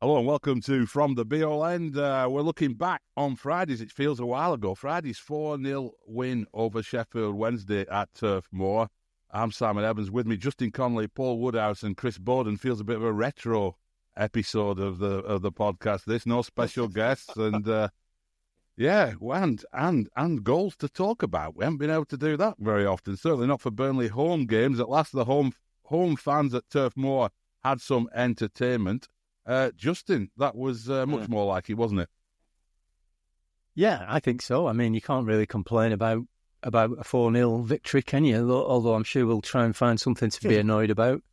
Hello and welcome to From the Be-All End. We're looking back on Friday's, it feels a while ago, Friday's 4-0 win over Sheffield Wednesday at Turf Moor. I'm Simon Evans, with me Justin Connolly, Paul Woodhouse and Chris Bowden. Feels a bit of a retro episode of the podcast. This, no special guests and and goals to talk about. We haven't been able to do that very often, certainly not for Burnley home games. At last the home fans at Turf Moor had some entertainment. Justin, that was much more like it, wasn't it? Yeah, I think so. I mean, you can't really complain about a 4-0 victory, can you? Although I'm sure we'll try and find something to be annoyed about.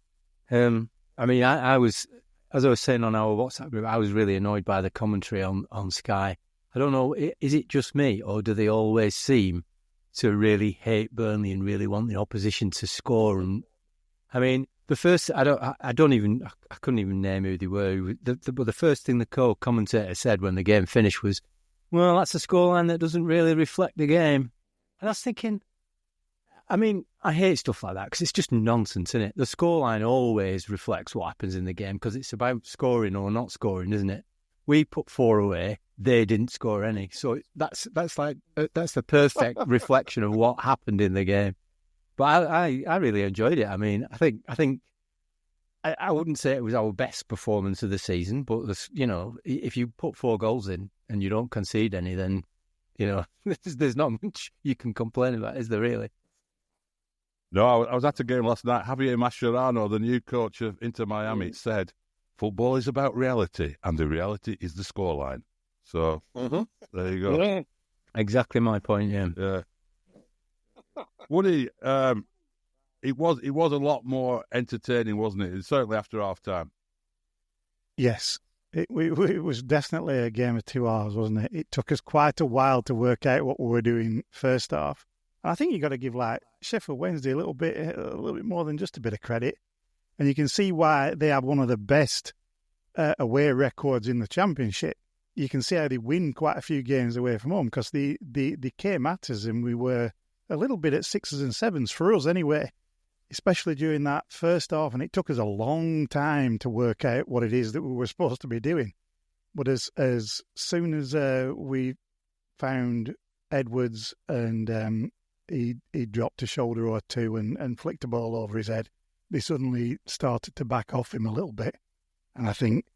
I mean, I was, as I was saying on our WhatsApp group, I was really annoyed by the commentary on Sky. I don't know, is it just me, or do they always seem to really hate Burnley and really want the opposition to score? And I mean, the first, I couldn't even name who they were. But the first thing the co-commentator said when the game finished was, well, that's a scoreline that doesn't really reflect the game. And I was thinking, I mean, I hate stuff like that because it's just nonsense, isn't it? The scoreline always reflects what happens in the game because it's about scoring or not scoring, isn't it? We put 4 away, they didn't score any. So that's the perfect reflection of what happened in the game. But I really enjoyed it. I mean, I think I wouldn't say it was our best performance of the season, but if you put 4 goals in and you don't concede any, then there's not much you can complain about, is there really? No, I was at a game last night. Javier Mascherano, the new coach of Inter Miami, said, "Football is about reality, and the reality is the scoreline." So there you go. Yeah. Exactly my point. Yeah. Woody, it was a lot more entertaining, wasn't it? Certainly after half time. Yes, it was definitely a game of 2 hours, wasn't it? It took us quite a while to work out what we were doing first half. And I think you got to give Sheffield Wednesday a little bit more than just a bit of credit, and you can see why they have one of the best away records in the Championship. You can see how they win quite a few games away from home because they came at us and we were a little bit at 6s and 7s for us anyway, especially during that first half. And it took us a long time to work out what it is that we were supposed to be doing. But as soon as we found Edwards and he dropped a shoulder or two and flicked a ball over his head, they suddenly started to back off him a little bit. And I think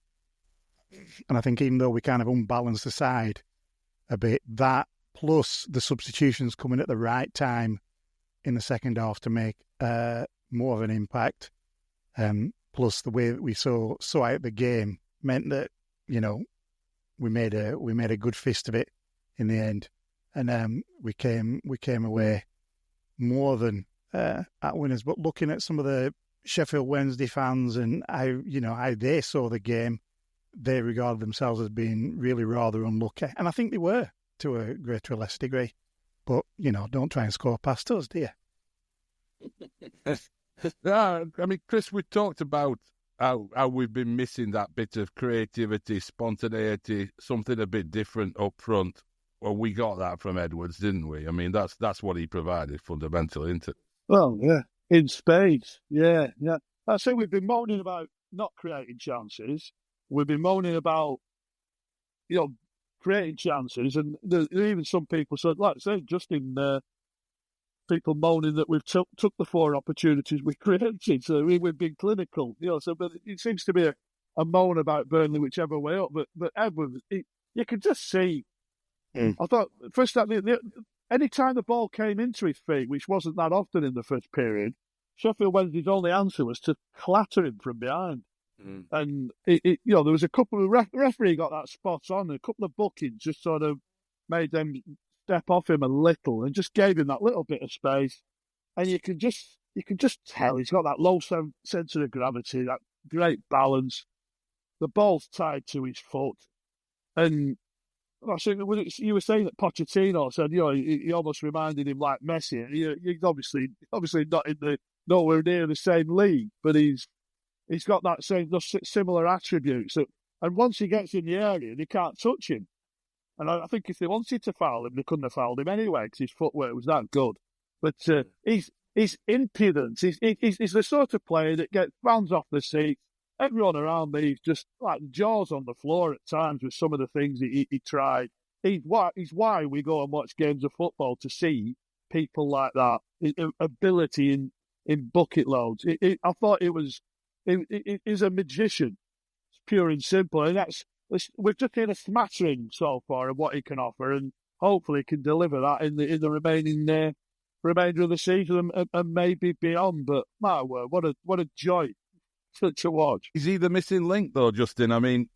even though we kind of unbalanced the side a bit, that plus the substitutions coming at the right time in the second half to make more of an impact, plus the way that we saw out the game meant that we made a good fist of it in the end, and we came away more than at winners. But looking at some of the Sheffield Wednesday fans and how they saw the game, they regarded themselves as being really rather unlucky, and I think they were to a greater or less degree. But, don't try and score past us, do you? I mean, Chris, we talked about how we've been missing that bit of creativity, spontaneity, something a bit different up front. Well, we got that from Edwards, didn't we? I mean, that's what he provided fundamentally, isn't it? Well, yeah, in spades, yeah. I say we've been moaning about not creating chances. We've been moaning about, creating chances, and there's even some people said, like I say, just in people moaning that we've took the 4 opportunities we created, so we've been clinical, So, but it seems to be a moan about Burnley whichever way up. But Edwards, you could just see. I thought first that any time the ball came into his feet, which wasn't that often in the first period, Sheffield Wednesday's only answer was to clatter him from behind. And there was a couple of referee got that spot on. A couple of bookings just sort of made them step off him a little and just gave him that little bit of space. And you can just tell he's got that low centre of gravity, that great balance. The ball's tied to his foot, and I think you were saying that Pochettino said he almost reminded him like Messi. He's obviously not nowhere near the same league, but he's got those similar attributes. And once he gets in the area, they can't touch him. And I think if they wanted to foul him, they couldn't have fouled him anyway because his footwork was that good. But his impudence, he's the sort of player that gets fans off the seat everyone around me is just like jaws on the floor at times with some of the things he tried. He's why we go and watch games of football, to see people like that, ability in bucket loads. I thought he's a magician, it's pure and simple, and we've just seen a smattering so far of what he can offer, and hopefully can deliver that in the remainder of the season and maybe beyond. But my word, what a joy to watch. Is he the missing link though, Justin? I mean,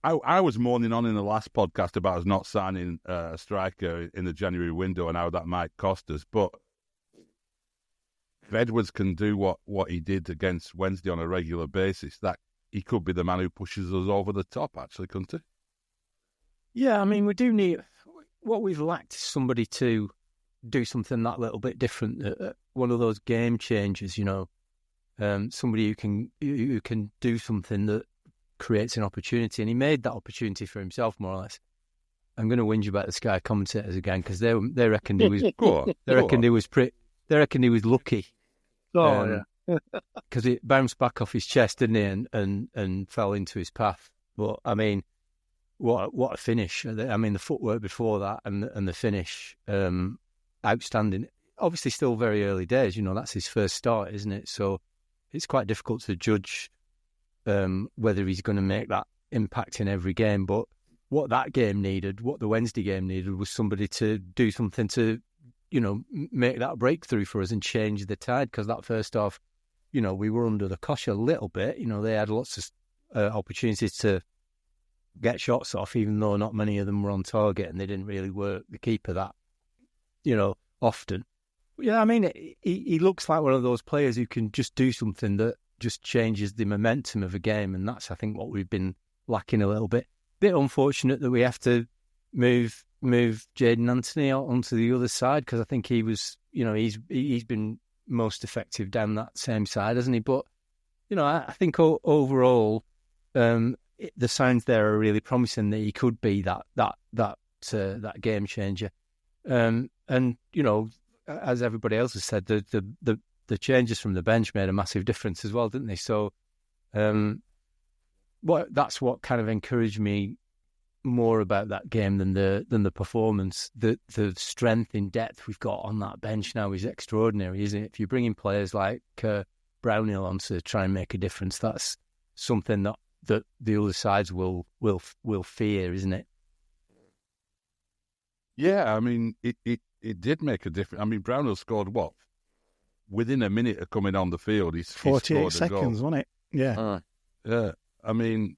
I was moaning on in the last podcast about us not signing a striker in the January window and how that might cost us. But if Edwards can do what he did against Wednesday on a regular basis, that he could be the man who pushes us over the top, actually, couldn't he? Yeah, I mean, we do need... What we've lacked is somebody to do something that little bit different, one of those game changers, somebody who can do something that creates an opportunity, and he made that opportunity for himself, more or less. I'm going to whinge about the Sky commentators again because they reckoned he was they reckoned he was lucky. Oh yeah, because it bounced back off his chest, didn't it, and fell into his path. But I mean, what a finish! I mean, the footwork before that and the finish, outstanding. Obviously, still very early days. That's his first start, isn't it? So it's quite difficult to judge whether he's going to make that impact in every game. But what that game needed, what the Wednesday game needed, was somebody to do something to, make that breakthrough for us and change the tide. Because that first half, we were under the cosh a little bit. They had lots of opportunities to get shots off, even though not many of them were on target, and they didn't really work the keeper that, often. Yeah, I mean, he looks like one of those players who can just do something that just changes the momentum of a game, and that's, I think, what we've been lacking a little bit. Bit unfortunate that we have to move Jadon Anthony out onto the other side, because I think he was, he's been most effective down that same side, hasn't he? But, I think overall, the signs there are really promising that he could be that game changer. And as everybody else has said, the changes from the bench made a massive difference as well, didn't they? So, that's what kind of encouraged me more about that game than the performance. The strength in depth we've got on that bench now is extraordinary, isn't it? If you're bringing players like Brownhill on to try and make a difference, that's something that the other sides will fear, isn't it? Yeah, I mean, it did make a difference. I mean, Brownhill scored what? Within a minute of coming on the field, he 48 scored a goal. seconds, wasn't it? Yeah. Yeah. I mean,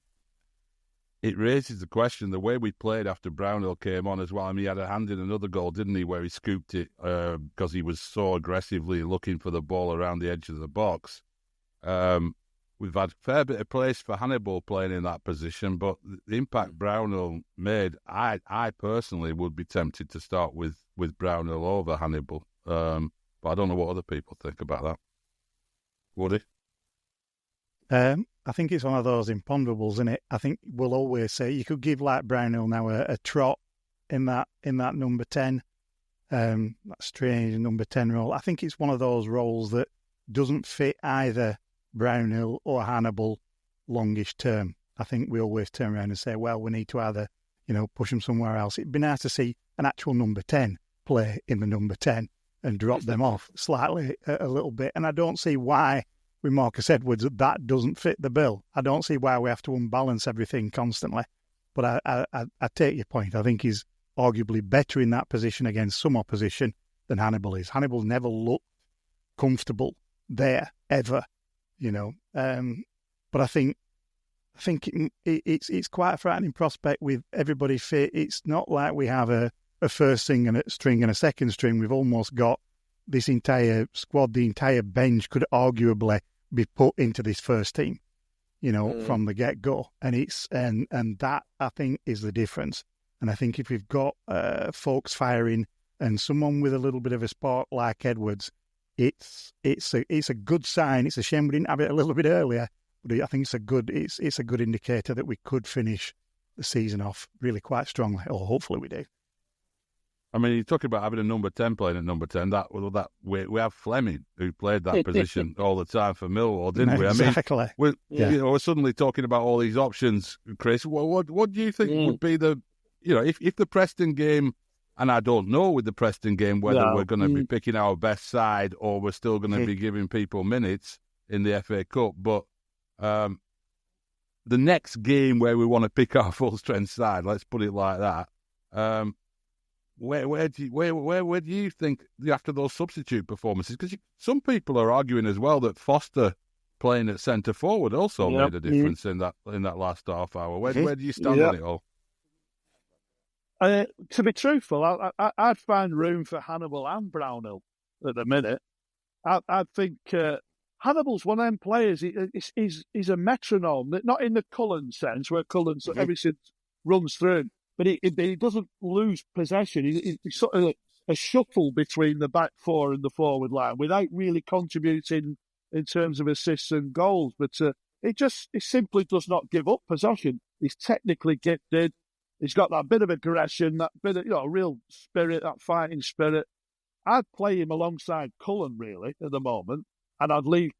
it raises the question, the way we played after Brownhill came on as well. I mean, he had a hand in another goal, didn't he, where he scooped it because he was so aggressively looking for the ball around the edge of the box. We've had a fair bit of place for Hannibal playing in that position, but the impact Brownhill made, I personally would be tempted to start with Brownhill over Hannibal. But I don't know what other people think about that. Would he? I think it's one of those imponderables, isn't it? I think we'll always say you could give like Brownhill now a trot in that number 10, that strange number 10 role. I think it's one of those roles that doesn't fit either Brownhill or Hannibal longish term. I think we always turn around and say, well, we need to either, push them somewhere else. It'd be nice to see an actual number 10 play in the number 10 and drop them off slightly a little bit. And I don't see why with Marcus Edwards that doesn't fit the bill. I don't see why we have to unbalance everything constantly. But I take your point. I think he's arguably better in that position against some opposition than Hannibal is. Hannibal's never looked comfortable there, ever, But I think it's quite a frightening prospect with everybody fit. It's not like we have a first string and a second string. We've almost got this entire squad, the entire bench could arguably be put into this first team, from the get-go. And that, I think, is the difference. And I think if we've got folks firing and someone with a little bit of a spark like Edwards, it's a good sign. It's a shame we didn't have it a little bit earlier, but I think it's a good indicator that we could finish the season off really quite strongly, or hopefully we do. I mean, you're talking about having a number 10 playing at number 10. We have Fleming, who played that position all the time for Millwall, didn't we? Exactly. I mean, we're suddenly talking about all these options, Chris. What do you think would be the, if the Preston game, and I don't know with the Preston game whether we're going to be picking our best side or we're still going to be giving people minutes in the FA Cup, but the next game where we want to pick our full strength side, let's put it like that. Where do you think after those substitute performances? Because some people are arguing as well that Foster playing at centre forward also made a difference in that last half hour. Where do you stand on it all? To be truthful, I'd find room for Hannibal and Brownhill at the minute. I think Hannibal's one of them players. He's a metronome, not in the Cullen sense where Cullen everything runs through him. But he doesn't lose possession. He's sort of a shuffle between the back four and the forward line without really contributing in terms of assists and goals. But he simply does not give up possession. He's technically gifted. He's got that bit of aggression, that bit of real spirit, that fighting spirit. I'd play him alongside Cullen really at the moment, and I'd leave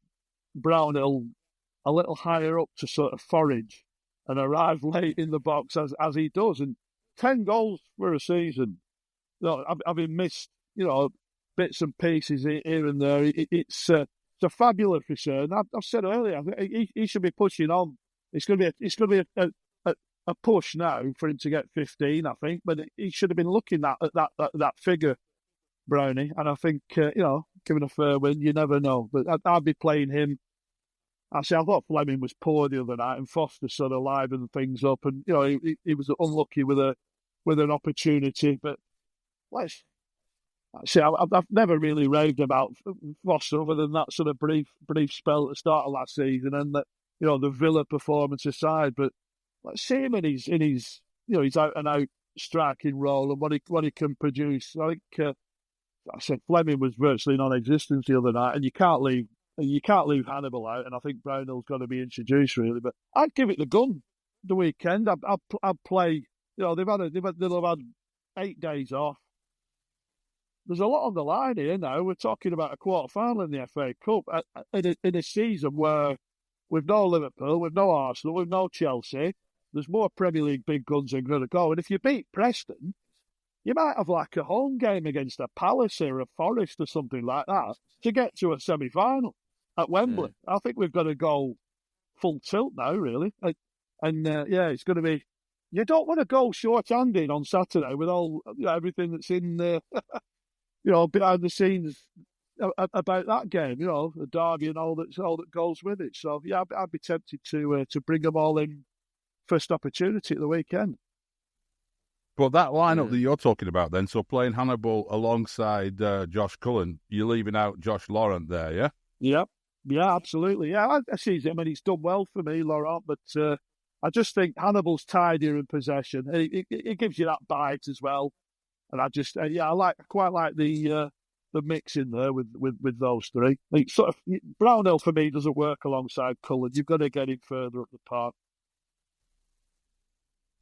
Brownhill a little higher up to sort of forage and arrive late in the box as he does. And 10 goals for a season, having missed, bits and pieces here and there, it's a fabulous return. I've said earlier, he should be pushing on. It's going to be a push now for him to get 15, I think, but he should have been looking at that figure, Brownie. And I think, given a fair win, you never know. But I'd be playing him. Actually, I thought Fleming was poor the other night, and Foster sort of livened things up, and he was unlucky with an opportunity. But I've never really raved about Foster other than that sort of brief spell at the start of last season, and that the Villa performance aside. But let's see him in his out and out striking role and what he can produce. I think I said Fleming was virtually non-existent the other night, and you can't leave Hannibal out, and I think Brownhill's got to be introduced really. But I'd give it the gun the weekend. I'd play. They'll have had 8 days off. There's a lot on the line here now. We're talking about a quarter-final in the FA Cup in a season where we've no Liverpool, we've no Arsenal, we've no Chelsea. There's more Premier League big guns in going to go. And if you beat Preston, you might have like a home game against a Palace or a Forest or something like that to get to a semi-final at Wembley. Yeah. I think we've got to go full tilt now, really. And it's going to be... You don't want to go short-handed on Saturday with all everything that's in behind the scenes about that game. The derby and all that goes with it. So yeah, I'd be tempted to bring them all in first opportunity at the weekend. But that lineup that you're talking about, then, so playing Hannibal alongside Josh Cullen, you're leaving out Josh Laurent there, yeah? Yeah, absolutely. Yeah, I see him, and he's done well for me, Laurent. But I just think Hannibal's tidier in possession. It gives you that bite as well. And I just, I quite like the mix in there with those three. Like, sort of Brownhill for me doesn't work alongside Cullen. You've got to get him further up the park.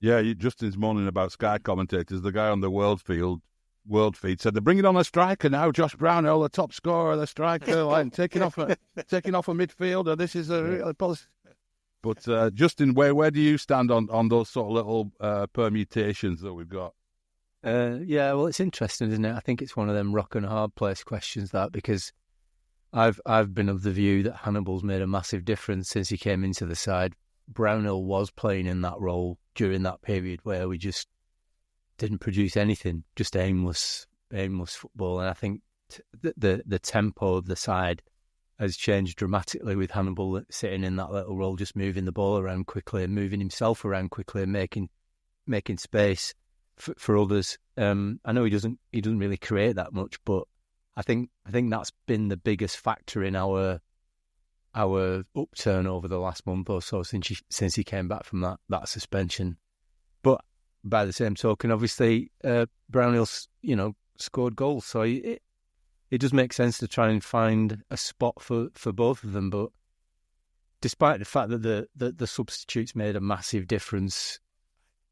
Yeah, Justin's moaning about Sky commentators. The guy on the world feed said they're bringing on a striker now. Josh Brownhill, the top scorer, the striker, like taking off a midfielder. This is a real policy. But Justin, where do you stand on those sort of little permutations that we've got? Well, it's interesting, isn't it? I think it's one of them rock and hard place questions, that, because I've been of the view that Hannibal's made a massive difference since he came into the side. Brownhill was playing in that role during that period where we just didn't produce anything, just aimless football. And I think the tempo of the side has changed dramatically with Hannibal sitting in that little role, just moving the ball around quickly and moving himself around quickly and making space for others. I know he doesn't really create that much, but I think that's been the biggest factor in our upturn over the last month or so since he came back from that suspension. But by the same token, obviously Brownhill's scored goals, so it does make sense to try and find a spot for both of them. But despite the fact that the substitutes made a massive difference,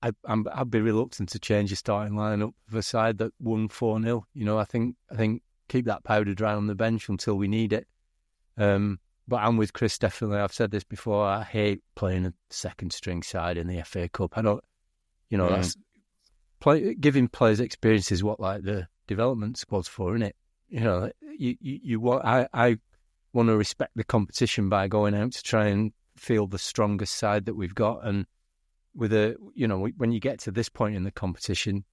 I'd be reluctant to change the starting lineup of a side that won 4-0. You know, I think keep that powder dry on the bench until we need it. But I'm with Chris, definitely. I've said this before. I hate playing a second string side in the FA Cup. I don't, you know, that's giving players experience is what like the development squad's for, isn't it? You know, you want. I want to respect the competition by going out to try and field the strongest side that we've got. And with when you get to this point in the competition,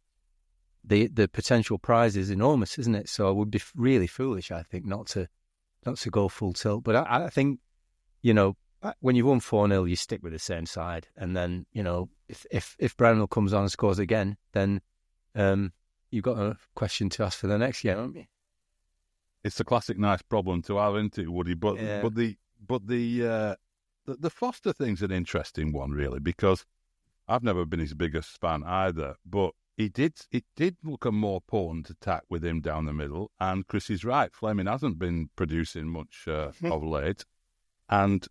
the potential prize is enormous, isn't it? So it would be really foolish, I think, not to go full tilt. But I think, you know, when you've won 4-0, you stick with the same side. And then, you know, if Brownhill comes on and scores again, then you've got a question to ask for the next game, haven't you? It's a classic nice problem to have, isn't it, Woody? But the Foster thing's an interesting one, really, because I've never been his biggest fan either. But it did look a more potent attack with him down the middle. And Chris is right. Fleming hasn't been producing much of late. And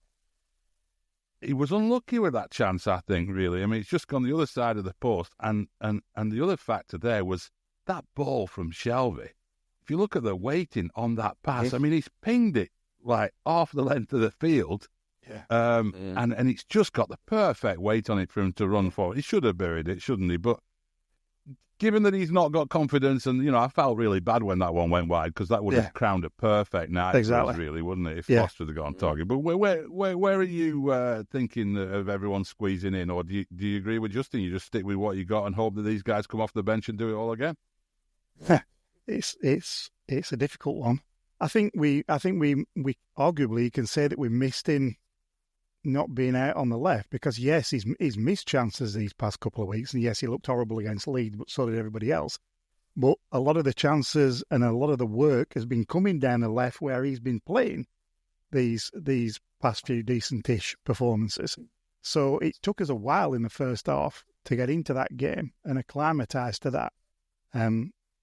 he was unlucky with that chance, I think, really. I mean, it's just gone the other side of the post. And the other factor there was that ball from Shelvey. If you look at the weighting on that pass, I mean, he's pinged it like half the length of the field. And it's just got the perfect weight on it for him to run for. He should have buried it, shouldn't he? But given that he's not got confidence, and, you know, I felt really bad when that one went wide, because that would have crowned a perfect night for us, really, wouldn't it, if Foster had gone target. But where are you thinking of everyone squeezing in, or do you agree with Justin? You just stick with what you got and hope that these guys come off the bench and do it all again? It's a difficult one. I think we arguably can say that we missed him not being out on the left, because yes, he's missed chances these past couple of weeks, and yes, he looked horrible against Leeds, but so did everybody else. But a lot of the chances and a lot of the work has been coming down the left, where he's been playing these past few decentish performances. So it took us a while in the first half to get into that game and acclimatise to that.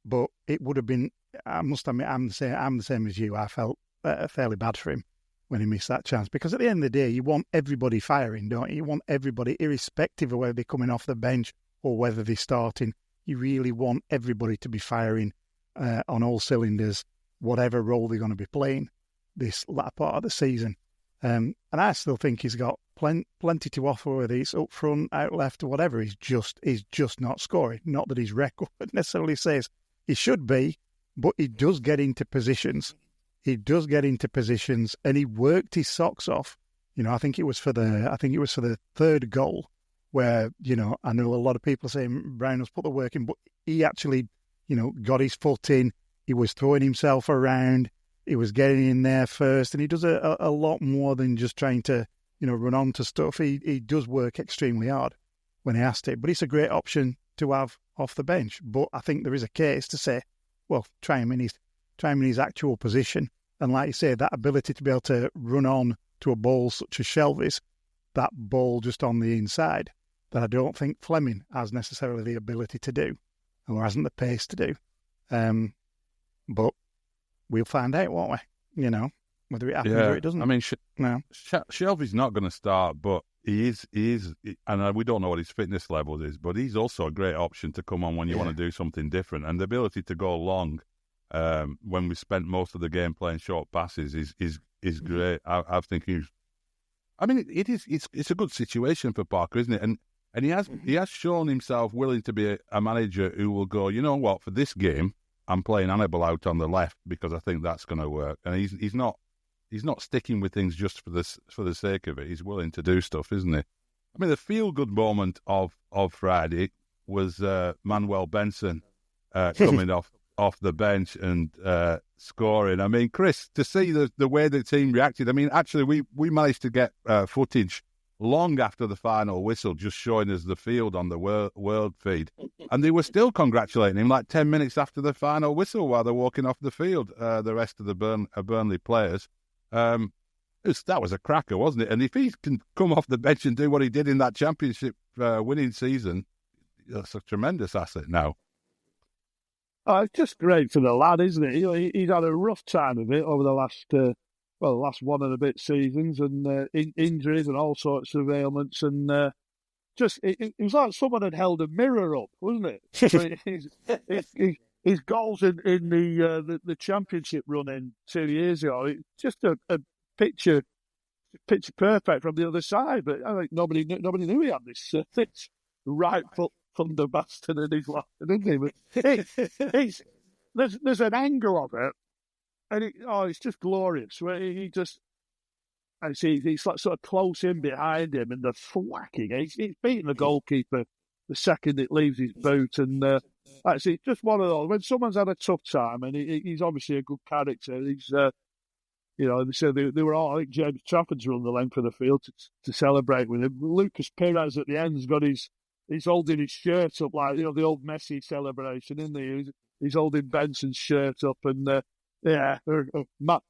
But it would have been, I must admit, I'm the same as you. I felt fairly bad for him when he missed that chance, because at the end of the day, you want everybody firing, don't you? You want everybody, irrespective of whether they're coming off the bench or whether they're starting. You really want everybody to be firing on all cylinders, whatever role they're going to be playing this latter part of the season. And I still think he's got plenty to offer, whether it's up front, out left, or whatever. He's just not scoring. Not that his record necessarily says he should be, but he does get into positions. And he worked his socks off. You know, I think it was for the third goal, where, you know, I know a lot of people are saying Brownhill's put the work in, but he actually, you know, got his foot in. He was throwing himself around. He was getting in there first, and he does a lot more than just trying to, you know, run on to stuff. He does work extremely hard when he has to, but it's a great option to have off the bench. But I think there is a case to say, well, try him in his actual position. And like you say, that ability to be able to run on to a ball such as Shelvey's, that ball just on the inside, that I don't think Fleming has necessarily the ability to do, or hasn't the pace to do. But we'll find out, won't we? You know, whether it happens or it doesn't. I mean, no. Shelvey's not going to start, but he is, and we don't know what his fitness level is, but he's also a great option to come on when you want to do something different. And the ability to go long, when we spent most of the game playing short passes, is great. I think it's a good situation for Parker, isn't it? And he has shown himself willing to be a manager who will go, you know what, for this game, I'm playing Hannibal out on the left because I think that's going to work. And he's not sticking with things just for the sake of it. He's willing to do stuff, isn't he? I mean, the feel-good moment of Friday was Manuel Benson coming off the bench and scoring. I mean, Chris, to see the way the team reacted. I mean, actually, we managed to get footage long after the final whistle, just showing us the field on the world feed. And they were still congratulating him like 10 minutes after the final whistle while they're walking off the field, the rest of the Burnley players. That was a cracker, wasn't it? And if he can come off the bench and do what he did in that championship winning season, that's a tremendous asset now. Oh, it's just great for the lad, isn't it? You know, he's had a rough time of it over the last one and a bit seasons, and injuries and all sorts of ailments. And it was like someone had held a mirror up, wasn't it? His goals in the championship run in 2 years ago, it's just a picture perfect from the other side. But I think nobody knew he had this right foot thunder bastard in his life, didn't he? But there's an angle of it, and it's just glorious. Where he just, I see he's like sort of close in behind him, and the thwacking. He's beating the goalkeeper the second it leaves his boot, and actually, just one of those. When someone's had a tough time, and he's obviously a good character, he's. They said they were all. I think James Trafford's run the length of the field to celebrate with him. Lucas Perez at the end's got he's holding his shirt up like the old Messi celebration, isn't he? He's holding Benson's shirt up, and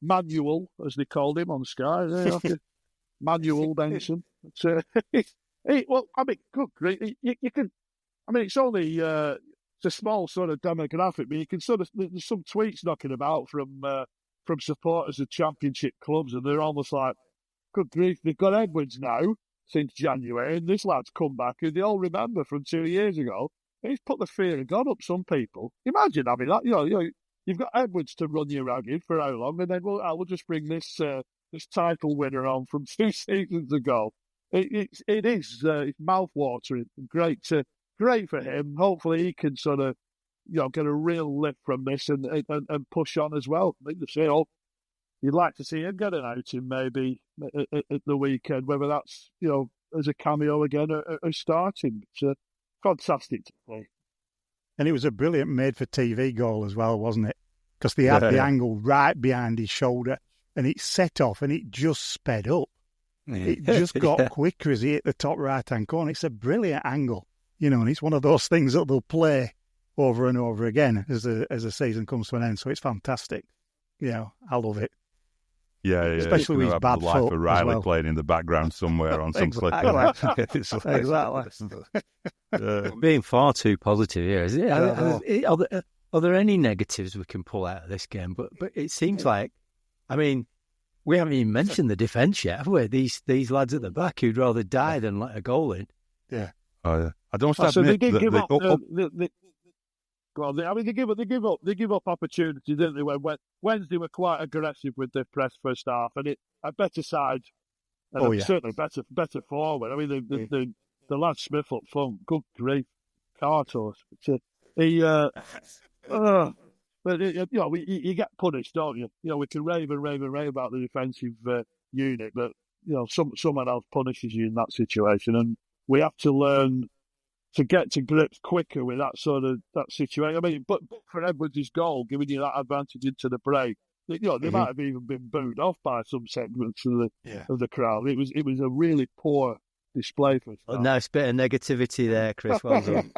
Manuel, as they called him on Sky, Manuel Benson. Well, I mean, good grief, you can. I mean, it's only it's a small sort of demographic, but you can sort of there's some tweets knocking about from supporters of championship clubs, and they're almost like, good grief, they've got Edwards now since January, and this lad's come back, who they all remember from 2 years ago. He's put the fear of God up some people. Imagine having that. You've got Edwards to run you ragged for how long, and then we'll just bring this title winner on from 2 seasons ago. It is it's mouth-watering. Great for him. Hopefully he can sort of get a real lift from this and push on as well. I think you'd like to see him get an outing maybe at the weekend, whether that's as a cameo again or starting. It's fantastic to play. And it was a brilliant made-for-TV goal as well, wasn't it? Because they had the angle right behind his shoulder, and it set off, and it just sped up. It just got quicker as he hit the top right-hand corner. It's a brilliant angle, and it's one of those things that they'll play over and over again as the season comes to an end. So it's fantastic. I love it. Yeah. Especially with his bad foot. Life of Riley playing in the background somewhere on some clip. Exactly. Being far too positive here, is it? Are there any negatives we can pull out of this game? But it seems like, I mean, we haven't even mentioned the defence yet, have we? These lads at the back who'd rather die than let a goal in. Yeah. Oh yeah. I don't admit they give up. I mean, they give up opportunity, didn't they? When Wednesday were quite aggressive with their press first half, and a better side, and certainly better forward. I mean, the lad Smith up front, good grief, Cartos. But you get punished, don't you? We can rave about the defensive unit, but someone else punishes you in that situation, and we have to learn to get to grips quicker with that situation. I mean, but for Edwards' goal, giving you that advantage into the break, they might have even been booed off by some segments of the crowd. It was a really poor display for us. A nice bit of negativity there, Chris. Well done.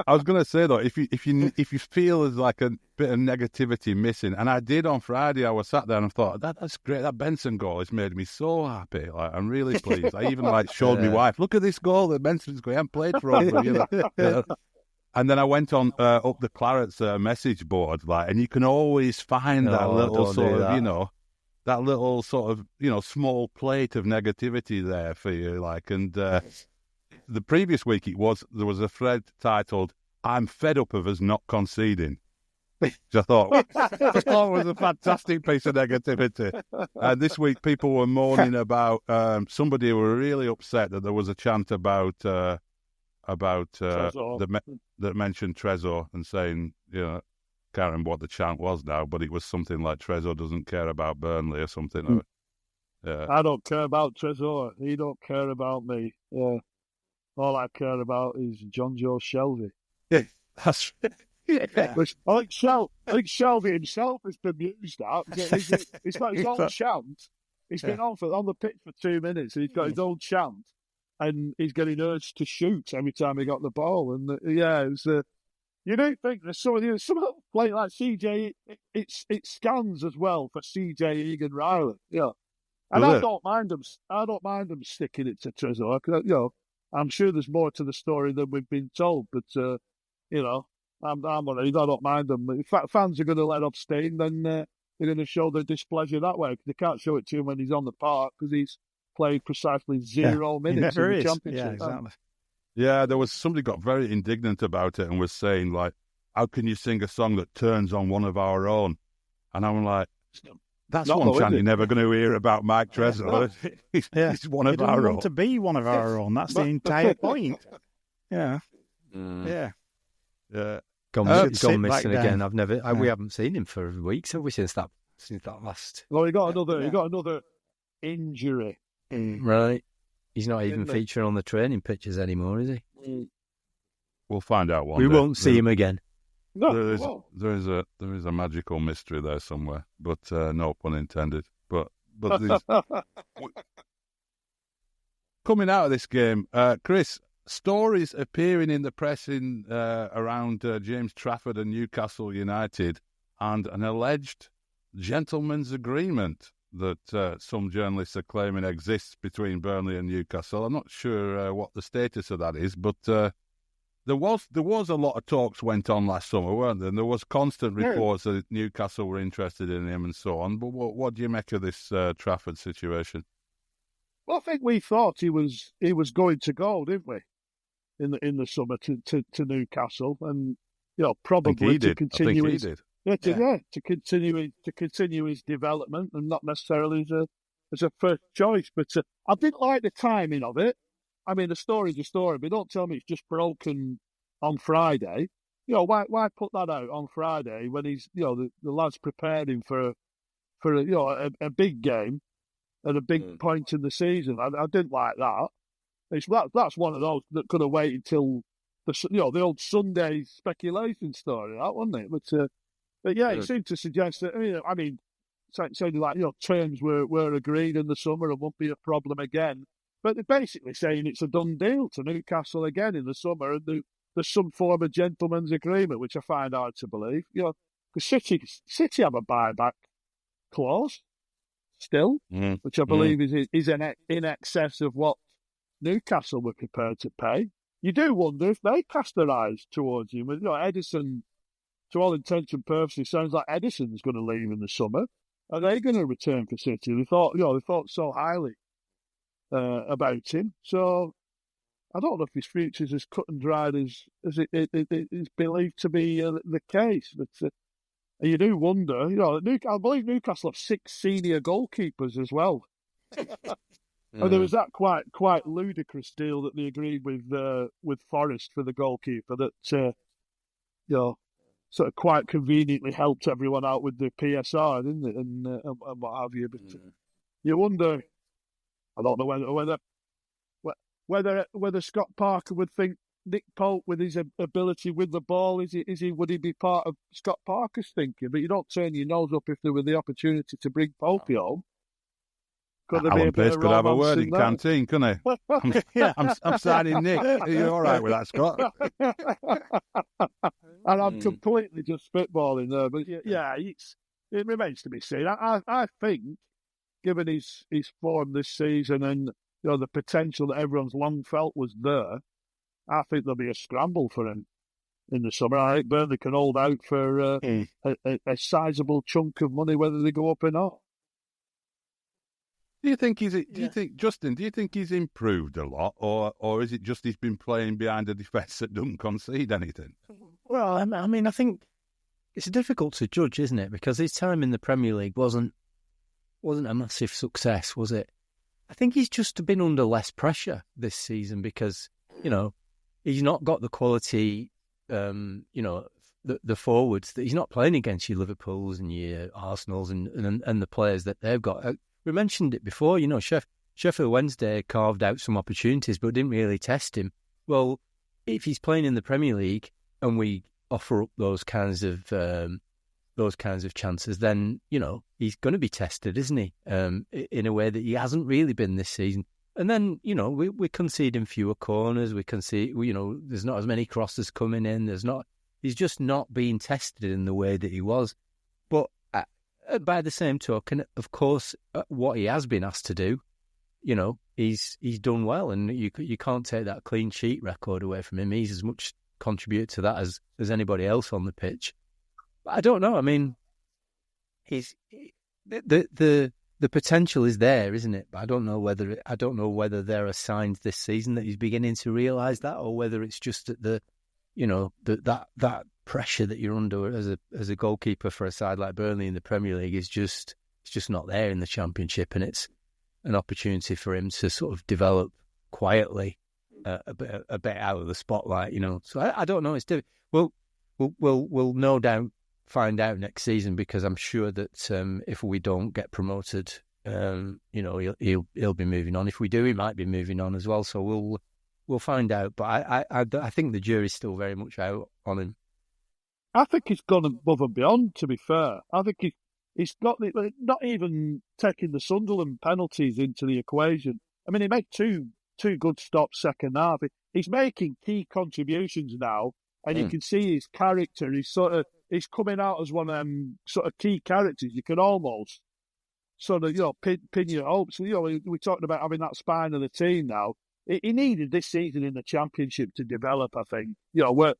I was going to say though, if you feel there's like a bit of negativity missing, and I did on Friday, I was sat there and I thought that's great. That Benson goal has made me so happy. Like, I'm really pleased. I even showed my wife, look at this goal that Benson's got. He hasn't played for over. And then I went on up the Claret's message board, and you can always find that little small plate of negativity there for you, and the previous week there was a thread titled "I'm fed up of us not conceding," which I thought was a fantastic piece of negativity. And this week people were moaning about somebody who were really upset that there was a chant about that mentioned Trezor, and saying, can't remember what the chant was now, but it was something like Trezor doesn't care about Burnley or something. I don't care about Trezor. He don't care about me. Yeah. All I care about is John Joe Shelby. Yeah, that's Which I think Shelby himself has bemused at. It's got his own chant. He's been on the pitch for 2 minutes, and he's got his own chant, and he's getting urged to shoot every time he got the ball. And it was. You don't think there's some play like CJ? It scans as well for CJ Egan Riley. And I don't mind them sticking it to Trezor, because I'm sure there's more to the story than we've been told. But I'm worried. I don't mind them. If fans are going to let off steam, then they're going to show their displeasure that way. They can't show it to him when he's on the park, because he's played precisely 0 minutes in the championship. Yeah, exactly. Yeah, there was somebody got very indignant about it and was saying, like, how can you sing a song that turns on one of our own? And I'm like, that's Not one though, chant is you're it? never going to hear about Mike Trezor. He's one He of doesn't our want own. to be one of our own. That's the entire point. Yeah. Yeah. Yeah. He's sit gone back missing down. again. We haven't seen him for weeks, have we, since that last? Well, he got another injury. Right. He's not even Didn't he? featuring on the training pitches anymore, is he? We'll find out one We day. won't see him again. No, There is a magical mystery there somewhere, but no pun intended. But these, coming out of this game, Chris, stories appearing in the press around James Trafford and Newcastle United, and an alleged gentleman's agreement that some journalists are claiming exists between Burnley and Newcastle. I'm not sure what the status of that is, but there was a lot of talks went on last summer, weren't there? And there was constant reports that Newcastle were interested in him and so on. But what do you make of this Trafford situation? well, I think we thought he was going to go, didn't we? In the summer to Newcastle, and probably to continue his to continue his development, and not necessarily as a first choice. But I didn't like the timing of it. I mean, the story's a story, but don't tell me it's just broken on Friday. Why put that out on Friday when he's the lads preparing for a big game at a big point in the season? I didn't like that. That's one of those that could have waited till the old Sunday speculation story, that wasn't it? But yeah, it seemed to suggest that sounded like terms were agreed in the summer and won't be a problem again. But they're basically saying it's a done deal to Newcastle again in the summer, and there's some form of gentleman's agreement, which I find hard to believe. Because City have a buyback clause still, which I believe is in excess of what Newcastle were prepared to pay. You do wonder if they cast their eyes towards him. Edison, to all intents and purposes, sounds like Edison's going to leave in the summer. Are they going to return for City? They thought so highly about him. So I don't know if his future's as cut and dried as it is believed to be the case. But you do wonder. I believe Newcastle have 6 senior goalkeepers as well. And there was that quite ludicrous deal that they agreed with Forest for the goalkeeper that sort of quite conveniently helped everyone out with the PSR, didn't it, and what have you. But you wonder. I don't know whether Scott Parker would think Nick Pope, with his ability with the ball, would he be part of Scott Parker's thinking? But you don't turn your nose up if there were the opportunity to bring Pope home. Alan Pace could have a word in canteen, couldn't he? I'm signing Nick. Are you all right with that, Scott? And I'm completely just spitballing there, but it remains to be seen. I think, given his form this season and the potential that everyone's long felt was there, I think there'll be a scramble for him in the summer. I think Burnley can hold out for a sizable chunk of money, whether they go up or not. Do you think Justin? Do you think he's improved a lot, or is it just he's been playing behind a defence that doesn't concede anything? Well, I mean, I think it's difficult to judge, isn't it? Because his time in the Premier League wasn't a massive success, was it? I think he's just been under less pressure this season because he's not got the quality, the forwards that he's not playing against your Liverpools and your Arsenals and the players that they've got. We mentioned it before, Sheffield Wednesday carved out some opportunities but didn't really test him. Well, if he's playing in the Premier League and we offer up those kinds of chances, then, he's going to be tested, isn't he? In a way that he hasn't really been this season. And then, we're conceding fewer corners. We concede, there's not as many crosses coming in. He's just not being tested in the way that he was. But by the same token, of course, what he has been asked to do, he's done well, and you can't take that clean sheet record away from him. He's as much contributed to that as anybody else on the pitch. But I don't know. I mean, the the potential is there, isn't it? But I don't know whether there are signs this season that he's beginning to realise that, or whether it's just that that pressure that you're under as a goalkeeper for a side like Burnley in the Premier League is just not there in the Championship, and it's an opportunity for him to sort of develop quietly a bit out of the spotlight, So I don't know. It's difficult. We'll no doubt find out next season, because I'm sure that if we don't get promoted, he'll be moving on. If we do, he might be moving on as well. So we'll find out. But I think the jury's still very much out on him. I think he's gone above and beyond, to be fair. I think he's not even taking the Sunderland penalties into the equation. I mean, he made two good stops second half. He's making key contributions now, and you can see his character. He's coming out as one of them sort of key characters. You can almost sort of, pin your hopes. We're talking about having that spine of the team now. He needed this season in the Championship to develop, I think. Where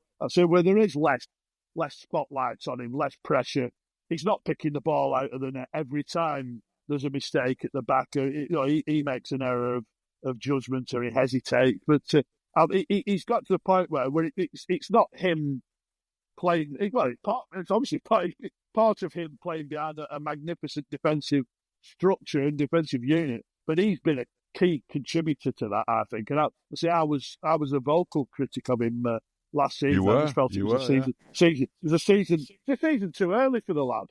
there is less spotlights on him, less pressure. He's not picking the ball out of the net every time there's a mistake at the back. He makes an error of judgment, or he hesitates. But he's got to the point where it's not him playing. Well, it's obviously part of him playing behind a magnificent defensive structure and defensive unit. But he's been a key contributor to that, I think. And I was a vocal critic of him last season. I just felt it was a season too early for the lad.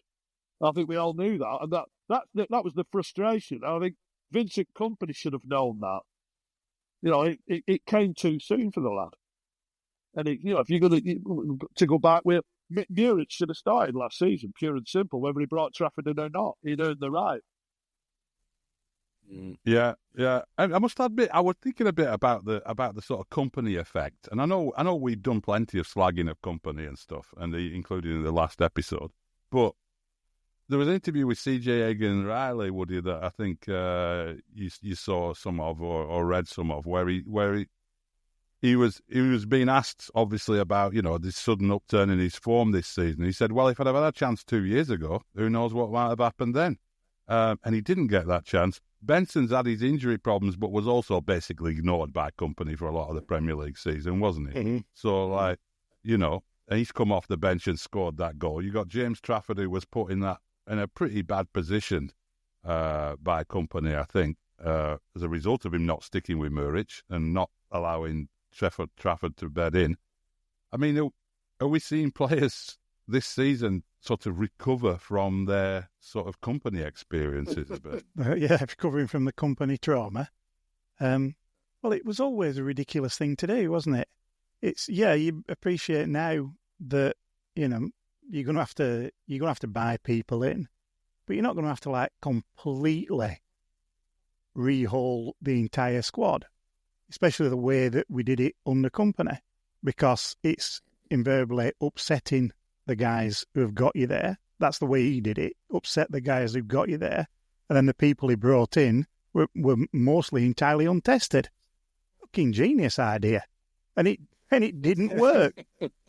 I think we all knew that, and that was the frustration. I think Vincent Kompany should have known that. It came too soon for the lad. And if you're going to go back, Muric should have started last season, pure and simple. Whether he brought Trafford in or not, he'd earned the right. Yeah. I must admit, I was thinking a bit about the sort of Kompany effect, and I know we've done plenty of slagging of Kompany and stuff, and including in the last episode. But there was an interview with CJ Egan-Riley, Woody, that I think you saw some of or read some of, where he was being asked, obviously, about this sudden upturn in his form this season. He said, "Well, if I'd have had a chance 2 years ago, who knows what might have happened then?" And he didn't get that chance. Benson's had his injury problems, but was also basically ignored by Kompany for a lot of the Premier League season, wasn't he? Mm-hmm. So, and he's come off the bench and scored that goal. You got James Trafford, who was put in a pretty bad position by Kompany, I think, as a result of him not sticking with Muric and not allowing Trafford to bed in. I mean, are we seeing players this season sort of recover from their sort of Kompany experiences a bit? Recovering from the Kompany trauma. Well, it was always a ridiculous thing to do, wasn't it? You appreciate now that you're going to have to buy people in, but you're not going to have to completely rehaul the entire squad, especially the way that we did it under Kompany, because it's invariably upsetting the guys who have got you there. That's the way he did it. Upset the guys who've got you there. And then the people he brought in were mostly entirely untested. Fucking genius idea. And it didn't work.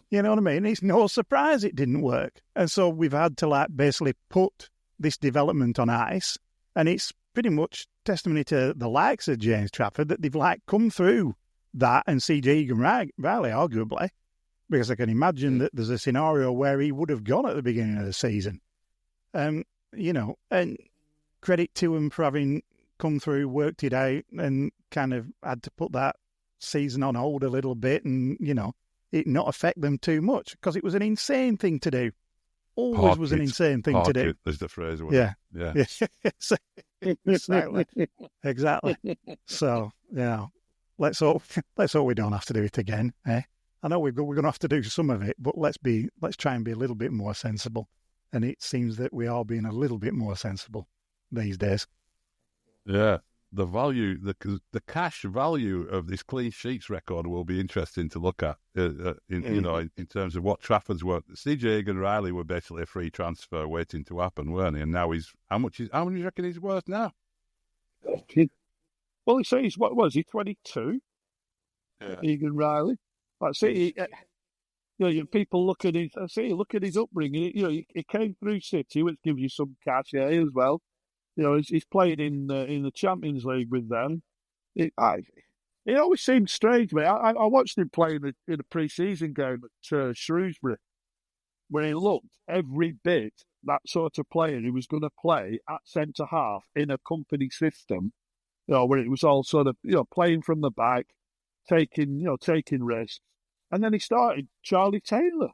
You know what I mean? It's no surprise it didn't work. And so we've had to basically put this development on ice. And it's pretty much testimony to the likes of James Trafford that they've come through that, and CJ Egan-Riley, arguably, because I can imagine that there's a scenario where he would have gone at the beginning of the season. And credit to him for having come through, worked it out, and kind of had to put that season on hold a little bit and, it not affect them too much, because it was an insane thing to do. Always was an insane thing to do. There's the phrase. Yeah. Exactly. So, let's hope we don't have to do it again, eh? I know we're going to have to do some of it, but let's try and be a little bit more sensible. And it seems that we are being a little bit more sensible these days. Yeah, the value, the cash value of this clean sheets record will be interesting to look at. In terms of what Trafford's worth. CJ Egan-Riley were basically a free transfer waiting to happen, weren't he? And now how much do you reckon he's worth now? Well, he says, what was he, 22? Yeah. Egan-Riley. I see, people look at his upbringing. He came through City, which gives you some cash as well. he's playing in the Champions League with them. It always seemed strange to me. I watched him play in a pre-season game at Shrewsbury, where he looked every bit that sort of player who was going to play at centre half in a company system, where it was all sort of playing from the back, taking risks, and then he started Charlie Taylor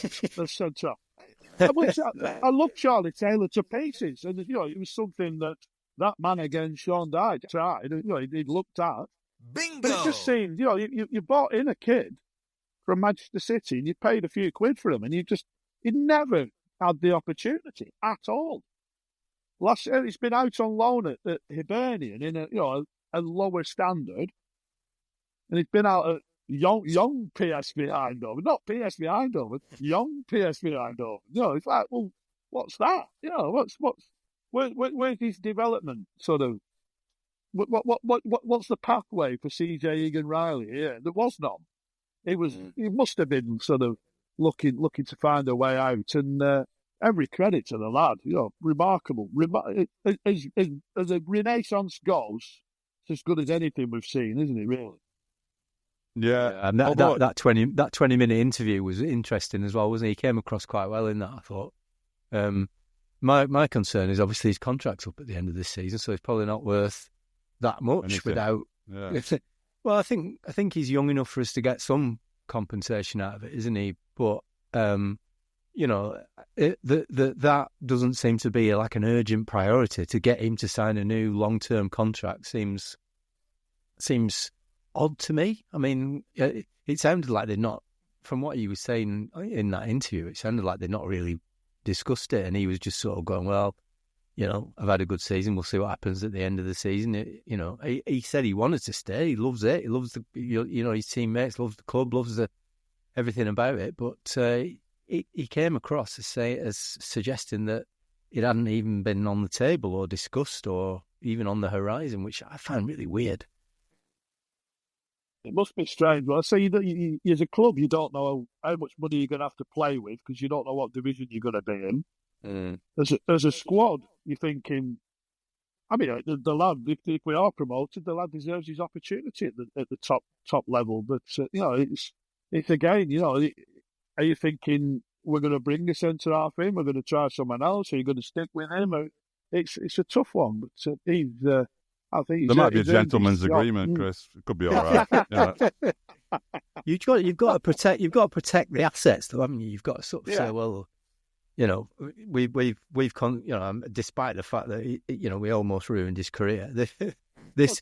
as centre. I love Charlie Taylor to pieces, and it was something that man again, Sean Dyche, tried. He'd looked at. Bingo! But it just seemed, you bought in a kid from Manchester City and you paid a few quid for him, and he never had the opportunity at all. Last year, he's been out on loan at Hibernian in a lower standard, and he's been out at young PSV Eindhoven, not PSV Eindhoven, young PSV Eindhoven. It's like, well, what's that? Where's his development sort of? What's the pathway for CJ Egan-Riley here? There was none. He must have been sort of looking to find a way out, and every credit to the lad. Remarkable. As a Renaissance goes, it's as good as anything we've seen, isn't it? Really. Yeah, and that 20-minute interview was interesting as well, wasn't it? He came across quite well in that, I thought. My concern is obviously his contract's up at the end of this season, so it's probably not worth that much without. Yeah. Well, I think he's young enough for us to get some compensation out of it, isn't he? But that doesn't seem to be like an urgent priority. To get him to sign a new long-term contract seems odd to me. I mean, it sounded like they're not, from what he was saying in that interview, it sounded like they're not really discussed it, and he was just sort of going, well, I've had a good season, we'll see what happens at the end of the season. He said he wanted to stay, he loves it, he loves his teammates, loves the club, loves everything about it, but he came across as suggesting that it hadn't even been on the table or discussed or even on the horizon, which I find really weird. It must be strange. Well, I say you as a club, you don't know how much money you're going to have to play with because you don't know what division you're going to be in. As a squad, you're thinking, I mean, the lad, if we are promoted, the lad deserves his opportunity at the top level. But it's again, are you thinking we're going to bring a centre half in? We're going to try someone else? Are you going to stick with him? It's a tough one, but I think there might be a gentleman's agreement, Chris. It could be all right. Yeah. You've got to protect the assets, though, haven't you? You've got to sort of say, well, we've despite the fact that we almost ruined his career. This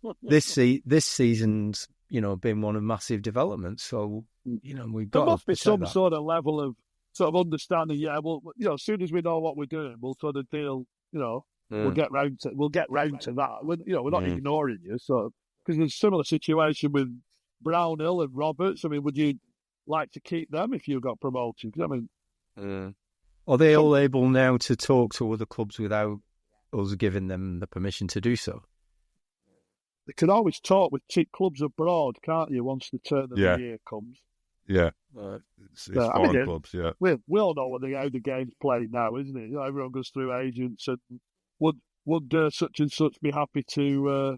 season's been one of massive developments. So we've got. There must be some sort of level of sort of understanding. Yeah, well, as soon as we know what we're doing, we'll sort of deal. We'll get round to that. We're not ignoring you. So because there's a similar situation with Brownhill and Roberts. I mean, would you like to keep them if you got promoted? Because I mean, are they all able now to talk to other clubs without us giving them the permission to do so? They can always talk with clubs abroad, can't you? Once the turn of the year comes. Yeah, it's foreign clubs. Yeah, we all know how the game's played now, isn't it? Everyone goes through agents, and would such and such be happy to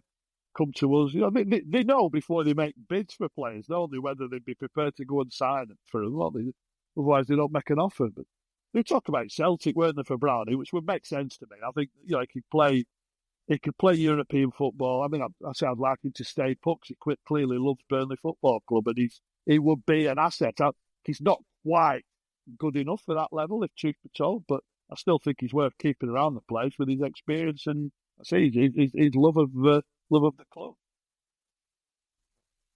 come to us? They know before they make bids for players, don't they, whether they'd be prepared to go and sign them for them. Otherwise, they don't make an offer. But they talk about Celtic, weren't they, for Brownie, which would make sense to me. I think he could play European football. I mean, I say I'd like him to stay put because he clearly loves Burnley Football Club, and he would be an asset. He's not quite good enough for that level, if truth be told, but I still think he's worth keeping around the place with his experience and his love of the club.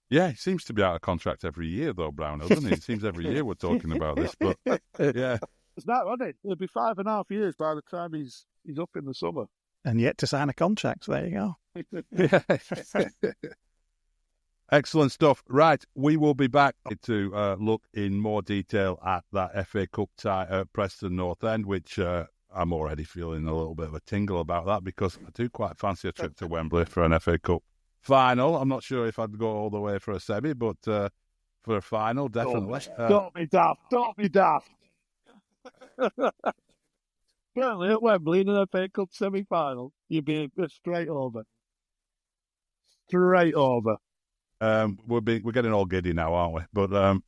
Yeah, he seems to be out of contract every year, though, Brown, doesn't he? It seems every year we're talking about this, but yeah. It's not, won't it? It'll be 5.5 years by the time he's up in the summer. And yet to sign a contract, so there you go. Excellent stuff. Right, we will be back to look in more detail at that FA Cup tie at Preston North End, which I'm already feeling a little bit of a tingle about that because I do quite fancy a trip to Wembley for an FA Cup final. I'm not sure if I'd go all the way for a semi, but for a final, definitely. Don't be daft. Don't be daft. Burnley at Wembley in an FA Cup semi-final, you'd be straight over. Straight over. We're getting all giddy now, aren't we? But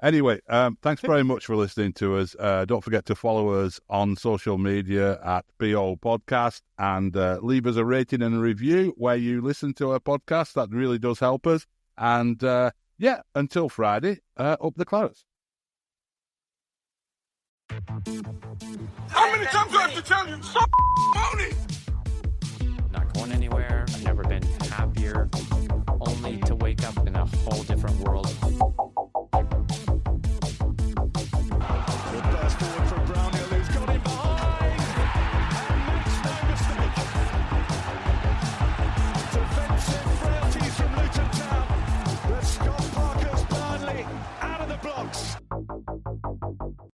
anyway, thanks very much for listening to us. Don't forget to follow us on social media at BO Podcast and leave us a rating and a review where you listen to our podcast. That really does help us. And until Friday, up the Claret. How many times do I have to tell you? Stop moaning!